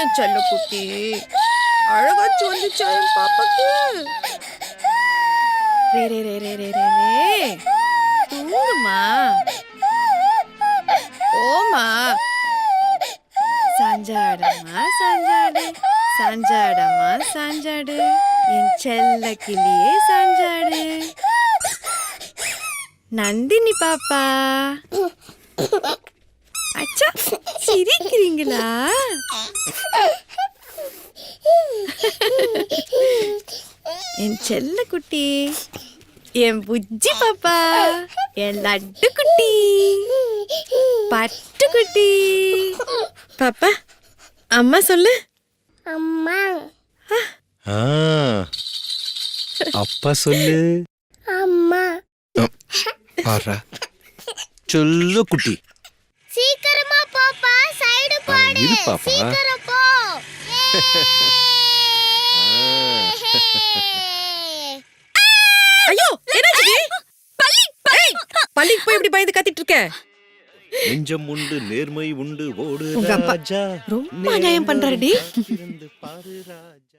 என் செல்ல குட்டி. அழகாச்சு வந்துச்சா என் பாப்பாக்கு. ரே ரே ரே ரே ரே ரே ரே. தூங்குமா. ஓமா. சாஞ்சாடம்மா சாஞ்சாடு. சாஞ்சாடம்மா சாஞ்சாடு. என் செல்ல கிளியே சாஞ்சாடு. நந்தினி பாப்பா. அச்சா சிரிக்கிறீங்களா? என் செல்ல குட்டி, என் புஜ்ஜி பாப்பா, என் லட்டு குட்டி, பட்டு குட்டி. பாப்பா அம்மா சொல்லு. அம்மா. அப்பா சொல்லு. அம்மா. பாரா சொல்லு குட்டி. சீக்கிரமா போப்பா, சைடு போடு. இரு பாப்பா. சீக்கிரம் போ. ஐயோ என்னாச்சு? பள்ளிக்கு போய் இப்படி பயந்து கத்திட்டு இருக்க? நெஞ்சம் உண்டு நேர்மை உண்டு ஓடு உங்க அப்பா ராஜா. ரொம்ப அநியாயம் பண்றாருடி. இருந்து பாரு ராஜா.